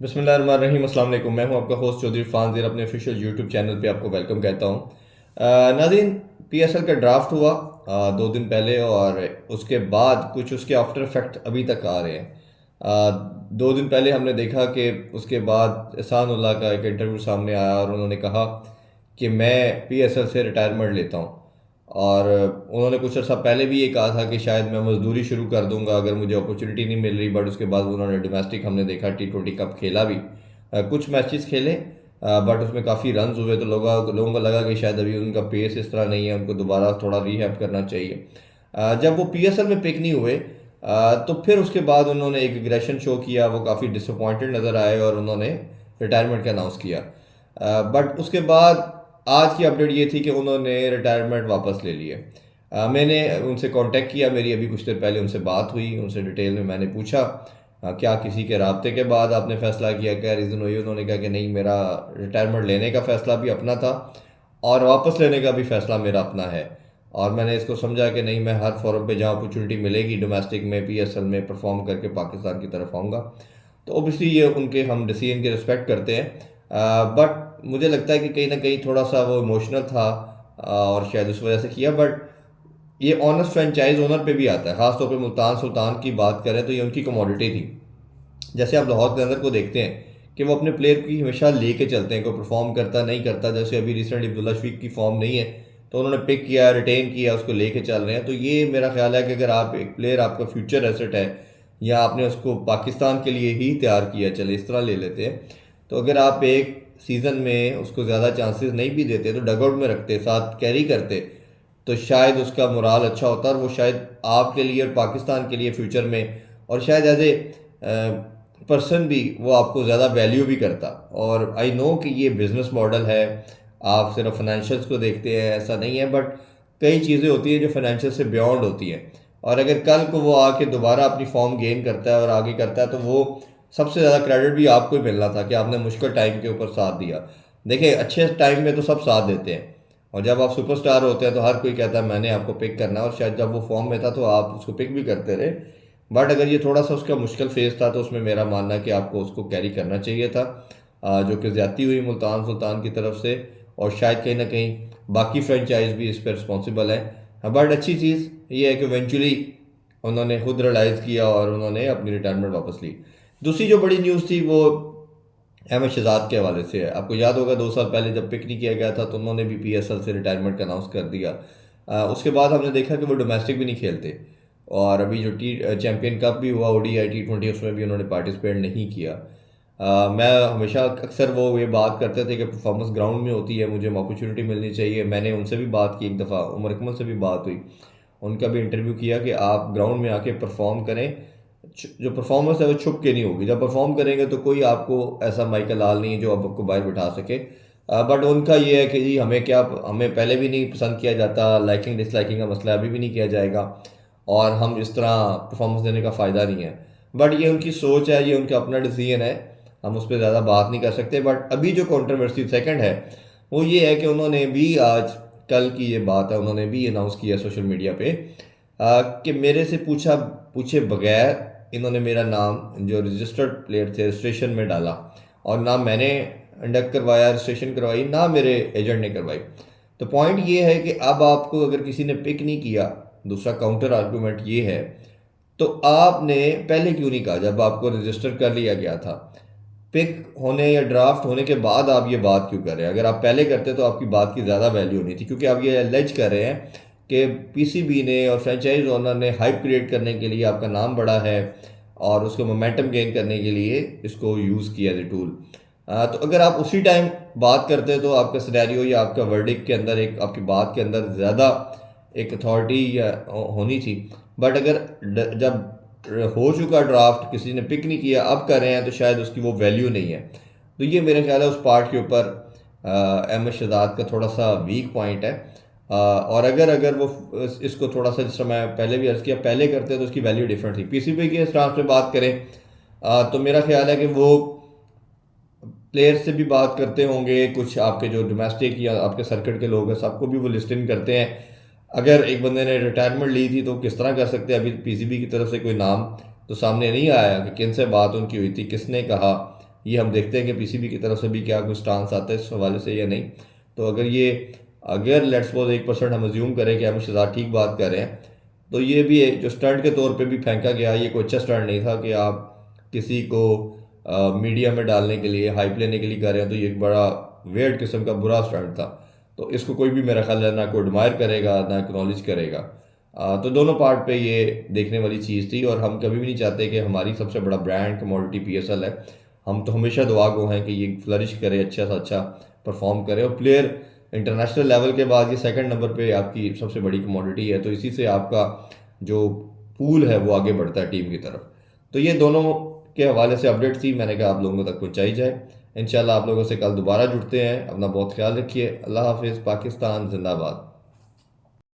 बिस्मिल्लाहिर्रहमानिर्रहीम। अस्सलाम वालेकुम। मैं हूं आपका होस्ट चौधरी फानज़ीर। अपने ऑफिशियल यूट्यूब चैनल पे आपको वेलकम कहता हूं। नाज़रीन, पीएसएल का ड्राफ्ट हुआ 2 दिन पहले, और उसके बाद कुछ उसके आफ्टर इफेक्ट अभी तक आ रहे हैं। 2 दिन पहले हमने देखा कि उसके बाद एहसान उल्लाह का एक इंटरव्यू सामने आया और उन्होंने कहा कि मैं पीएसएल से रिटायरमेंट लेता हूं। और उन्होंने कुछ अर्सा पहले भी ये कहा था कि शायद मैं मजदूरी शुरू कर दूंगा अगर मुझे अपॉर्चुनिटी नहीं मिल रही। बट उसके बाद उन्होंने डोमेस्टिक, हमने देखा, T20 कप खेला भी, कुछ मैचेस खेले, बट उसमें काफ़ी रन्स हुए। तो लोगों को लगा कि शायद अभी उनका पेस इस तरह नहीं है, उनको दोबारा थोड़ा रीहैब करना चाहिए। जब वो पीएसएल में पिक नहीं हुए, तो फिर उसके बाद उन्होंने एक एग्रेशन शो किया, वो काफ़ी डिसअपॉइंटेड नज़र आए और उन्होंने रिटायरमेंट का अनाउंस किया। बट उसके बाद आज की अपडेट ये थी कि उन्होंने रिटायरमेंट वापस ले लिए। मैंने उनसे कांटेक्ट किया, मेरी अभी कुछ देर पहले उनसे बात हुई, उनसे डिटेल में मैंने पूछा क्या किसी के राब्ते के बाद आपने फ़ैसला किया, क्या रीज़न हुई। उन्होंने कहा कि नहीं, मेरा रिटायरमेंट लेने का फ़ैसला भी अपना था और वापस लेने का भी फ़ैसला मेरा अपना है। और मैंने इसको समझा कि नहीं, मैं हर फोरम पे जहाँ अपॉर्चुनिटी मिलेगी डोमेस्टिक में, पीएसएल में परफॉर्म करके पाकिस्तान की तरफ आऊँगा। तो ओबियसली ये उनके, हम डिसीजन की रिस्पेक्ट करते हैं। बट मुझे लगता है कि कहीं ना कहीं थोड़ा सा वो इमोशनल था, और शायद उस वजह से किया। बट ये ऑनेस्ट फ्रेंचाइज ओनर पे भी आता है, ख़ासतौर पे मुल्तान सुल्तान की बात करें तो ये उनकी कमोडिटी थी। जैसे आप लाहौर के अंदर को देखते हैं कि वो अपने प्लेयर की हमेशा लेके चलते हैं, कोई परफॉर्म करता नहीं करता। जैसे अभी रिसेंटली अब्दुल्ला शफीक की फॉर्म नहीं है, तो उन्होंने पिक किया, रिटेन किया, उसको लेके चल रहे हैं। तो ये मेरा ख्याल है कि अगर आप एक प्लेयर, आपका फ्यूचर एसेट है, या आपने उसको पाकिस्तान के लिए ही तैयार किया, चले इस तरह ले लेते हैं, तो अगर आप एक सीज़न में उसको ज़्यादा चांसेस नहीं भी देते, तो डगआउट में रखते, साथ कैरी करते, तो शायद उसका मोराल अच्छा होता, और वो शायद आपके लिए और पाकिस्तान के लिए फ्यूचर में, और शायद एज ए पर्सन भी, वो आपको ज़्यादा वैल्यू भी करता। और आई नो कि ये बिज़नेस मॉडल है, आप सिर्फ फाइनेंशियल्स को देखते हैं, ऐसा नहीं है। बट कई चीज़ें होती हैं जो फाइनेंशियल से बियॉन्ड होती हैं, और अगर कल को वो आके दोबारा अपनी फॉर्म गेन करता है और आगे करता है, तो वो सबसे ज़्यादा क्रेडिट भी आपको ही मिलना था कि आपने मुश्किल टाइम के ऊपर साथ दिया। देखिए, अच्छे टाइम में तो सब साथ देते हैं, और जब आप सुपरस्टार होते हैं तो हर कोई कहता है मैंने आपको पिक करना है, और शायद जब वो फॉर्म में था तो आप उसको पिक भी करते रहे। बट अगर ये थोड़ा सा उसका मुश्किल फेज़ था, तो उसमें मेरा मानना है कि आपको उसको कैरी करना चाहिए था, जो कि ज़्यादती हुई मुल्तान सुल्तान की तरफ से, और शायद कहीं ना कहीं बाकी फ्रेंचाइज भी इस पर रिस्पॉन्सिबल है। बट अच्छी चीज़ ये है कि इवेंचुअली उन्होंने खुद रियलाइज़ किया और उन्होंने अपनी रिटायरमेंट वापस ली। दूसरी जो बड़ी न्यूज़ थी वो अहमद शहजाद के हवाले से है। आपको याद होगा 2 साल पहले जब पिक नहीं किया गया था, तो उन्होंने भी पीएसएल से रिटायरमेंट का अनाउंस कर दिया। उसके बाद हमने देखा कि वो डोमेस्टिक भी नहीं खेलते, और अभी जो टी चैम्पियन कप भी हुआ, ODI T20, उसमें भी उन्होंने पार्टिसिपेट नहीं किया। मैं हमेशा अक्सर वो ये बात करते थे कि परफॉर्मेंस ग्राउंड में होती है, मुझे अपॉर्चुनिटी मिलनी चाहिए। मैंने उनसे भी बात की, एक दफ़ा उमर अकमल से भी बात हुई, उनका भी इंटरव्यू किया कि आप ग्राउंड में आके परफॉर्म करें। जो परफॉर्मेंस है वो छुप के नहीं होगी, जब परफॉर्म करेंगे तो कोई आपको ऐसा माइकल लाल नहीं है जो आपको बाहर बिठा सके। बट उनका ये है कि जी हमें क्या, हमें पहले भी नहीं पसंद किया जाता, लाइकिंग डिसलाइकिंग का मसला अभी भी नहीं किया जाएगा, और हम इस तरह परफॉर्मेंस देने का फ़ायदा नहीं है। बट ये उनकी सोच है, ये उनका अपना डिसीजन है, हम उस पर ज़्यादा बात नहीं कर सकते। बट अभी जो कंट्रोवर्सी सेकंड है वो ये है कि उन्होंने भी आज, कल की ये बात है, उन्होंने भी अनाउंस किया सोशल मीडिया पे कि मेरे से पूछे बगैर इन्होंने मेरा नाम, जो रजिस्टर्ड प्लेयर थे, रजिस्ट्रेशन में डाला, और ना मैंने इंडक्ट करवाया, रजिस्ट्रेशन करवाई, ना मेरे एजेंट ने करवाई। तो पॉइंट ये है कि अब आपको अगर किसी ने पिक नहीं किया, दूसरा काउंटर आर्गूमेंट ये है, तो आपने पहले क्यों नहीं कहा जब आपको रजिस्टर कर लिया गया था? पिक होने या ड्राफ्ट होने के बाद आप ये बात क्यों कर रहे हैं? अगर आप पहले करते तो आपकी बात की ज़्यादा वैल्यू होनी थी, क्योंकि आप ये एलेज कर रहे हैं कि पीसीबी ने और फ्रेंचाइज ओनर ने हाइप क्रिएट करने के लिए आपका नाम बढ़ा है, और उसको मोमेंटम गेन करने के लिए इसको यूज़ किया एज ए टूल। तो अगर आप उसी टाइम बात करते तो आपका सिनेरियो या आपका वर्डिक के अंदर, एक आपकी बात के अंदर ज़्यादा एक अथॉरिटी होनी थी। बट अगर जब हो चुका ड्राफ्ट, किसी ने पिक नहीं किया, अब कर रहे हैं, तो शायद उसकी वो वैल्यू नहीं है। तो ये मेरे ख्याल है उस पार्ट के ऊपर अहमद शहजाद का थोड़ा सा वीक पॉइंट है। और अगर अगर वो इसको थोड़ा सा, जिस तरह मैं पहले भी अर्ज़ किया, पहले करते तो उसकी वैल्यू डिफरेंट थी। पीसीबी के स्टाफ पे बात करें, तो मेरा ख्याल है कि वो प्लेयर से भी बात करते होंगे, कुछ आपके जो डोमेस्टिक या आपके सर्किट के लोग हैं सबको भी वो लिस्टिंग करते हैं। अगर एक बंदे ने रिटायरमेंट ली थी तो किस तरह कर सकते हैं? अभी पीसीबी की तरफ से कोई नाम तो सामने नहीं आया कि किन से बात उनकी हुई थी, किसने कहा। ये हम देखते हैं कि पीसीबी की तरफ से भी क्या कोई स्टांस आता है इस हवाले से या नहीं। तो अगर लेट्स सपोज 1% हम अज्यूम करें कि हम शहजाद ठीक बात कर रहे हैं, तो ये भी है जो स्टंट के तौर पे भी फेंका गया, ये कोई अच्छा स्टंट नहीं था कि आप किसी को मीडिया में डालने के लिए हाइप लेने के लिए कर रहे हैं। तो ये एक बड़ा वेird किस्म का बुरा स्टंट था। तो इसको कोई भी मेरा ख्याल है ना कोई एडमायर करेगा ना एक्नॉलेज करेगा। तो दोनों पार्ट पे ये देखने वाली चीज़ थी, और हम कभी भी नहीं चाहते कि हमारी सबसे बड़ा ब्रांड कमोडिटी पीएसएल है। हम तो हमेशा दुआ गो हैं कि ये फ्लरिश करे, अच्छा से अच्छा परफॉर्म करे, और प्लेयर इंटरनेशनल लेवल के बाद ये सेकंड नंबर पे आपकी सबसे बड़ी कमोडिटी है। तो इसी से आपका जो पूल है वो आगे बढ़ता है टीम की तरफ। तो ये दोनों के हवाले से अपडेट थी, मैंने कहा आप लोगों तक पहुंचाई जाए। इंशाल्लाह आप लोगों से कल दोबारा जुड़ते हैं। अपना बहुत ख्याल रखिए। अल्लाह हाफिज़। पाकिस्तान जिंदाबाद।